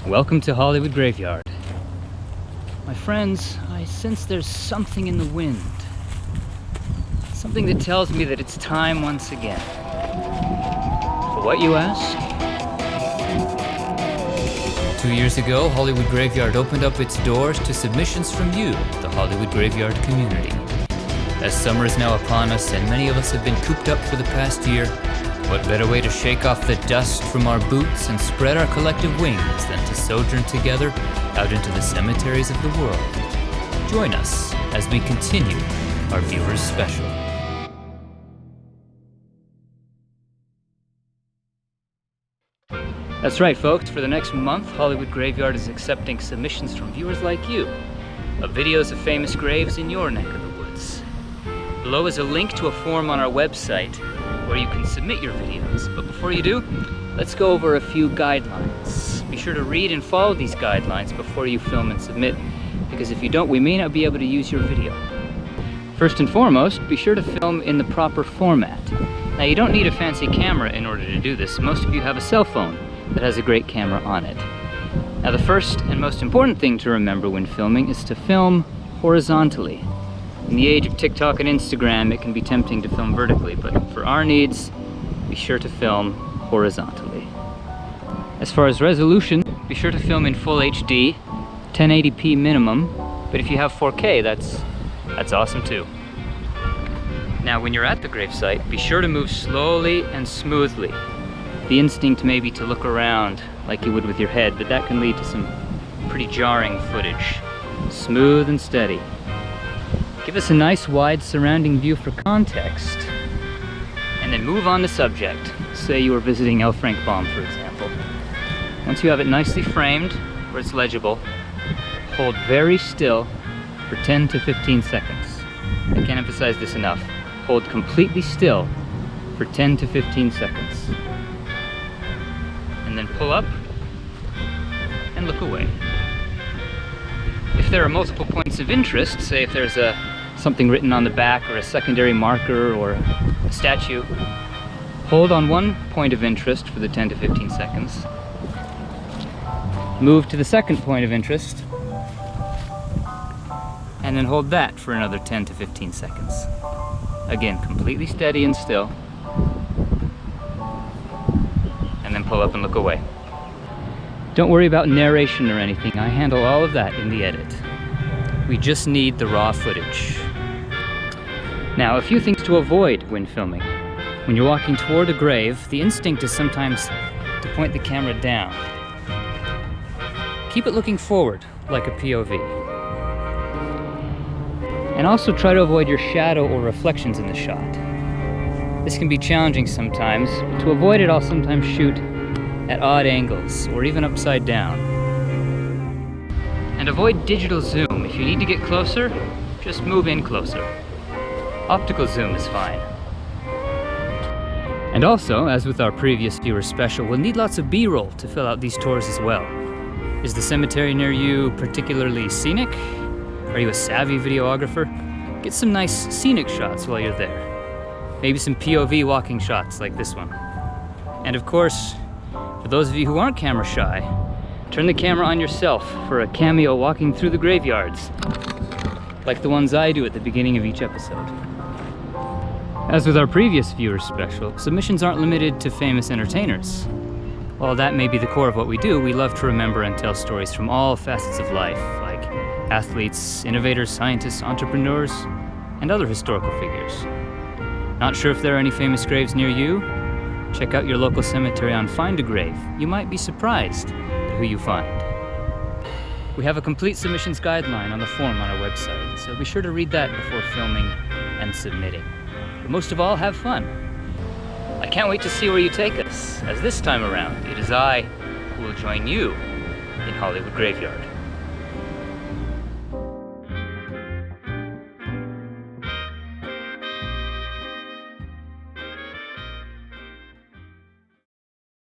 Welcome to Hollywood Graveyard. My friends, I sense there's something in the wind. Something that tells me that it's time once again. For what, you ask? 2 years ago, Hollywood Graveyard opened up its doors to submissions from you, the Hollywood Graveyard community. As summer is now upon us and many of us have been cooped up for the past year, what better way to shake off the dust from our boots and spread our collective wings than to sojourn together out into the cemeteries of the world. Join us as we continue our Viewers Special. That's right, folks. For the next month, Hollywood Graveyard is accepting submissions from viewers like you of videos of famous graves in your neck of the woods. Below is a link to a form on our website where you can submit your videos. But before you do, let's go over a few guidelines. Be sure to read and follow these guidelines before you film and submit, because if you don't, we may not be able to use your video. First and foremost, be sure to film in the proper format. Now, you don't need a fancy camera in order to do this. Most of you have a cell phone that has a great camera on it. Now, the first and most important thing to remember when filming is to film horizontally. In the age of TikTok and Instagram, it can be tempting to film vertically, but for our needs, be sure to film horizontally. As far as resolution, be sure to film in full HD, 1080p minimum, but if you have 4K, that's awesome too. Now, when you're at the gravesite, be sure to move slowly and smoothly. The instinct may be to look around like you would with your head, but that can lead to some pretty jarring footage. Smooth and steady. Give us a nice wide surrounding view for context, and then move on to subject. Say you were visiting L. Frank Baum, for example. Once you have it nicely framed, where it's legible, hold very still for 10 to 15 seconds. I can't emphasize this enough. Hold completely still for 10 to 15 seconds. And then pull up and look away. If there are multiple points of interest, say if there's something written on the back or a secondary marker or a statue, hold on one point of interest for the 10 to 15 seconds. Move to the second point of interest, and then hold that for another 10 to 15 seconds. Again, completely steady and still. And then pull up and look away. Don't worry about narration or anything. I handle all of that in the edit. We just need the raw footage. Now, a few things to avoid when filming. When you're walking toward a grave, the instinct is sometimes to point the camera down. Keep it looking forward, like a POV. And also try to avoid your shadow or reflections in the shot. This can be challenging sometimes, but to avoid it, I'll sometimes shoot at odd angles, or even upside down. And avoid digital zoom. If you need to get closer, just move in closer. Optical zoom is fine. And also, as with our previous viewer special, we'll need lots of B-roll to fill out these tours as well. Is the cemetery near you particularly scenic? Are you a savvy videographer? Get some nice scenic shots while you're there. Maybe some POV walking shots like this one. And of course, for those of you who aren't camera shy, turn the camera on yourself for a cameo walking through the graveyards, like the ones I do at the beginning of each episode. As with our previous viewer special, submissions aren't limited to famous entertainers. While that may be the core of what we do, we love to remember and tell stories from all facets of life, like athletes, innovators, scientists, entrepreneurs, and other historical figures. Not sure if there are any famous graves near you? Check out your local cemetery on Find a Grave. You might be surprised at who you find. We have a complete submissions guideline on the form on our website, so be sure to read that before filming and submitting. But most of all, have fun. I can't wait to see where you take us, as this time around, it is I who will join you in Hollywood Graveyard.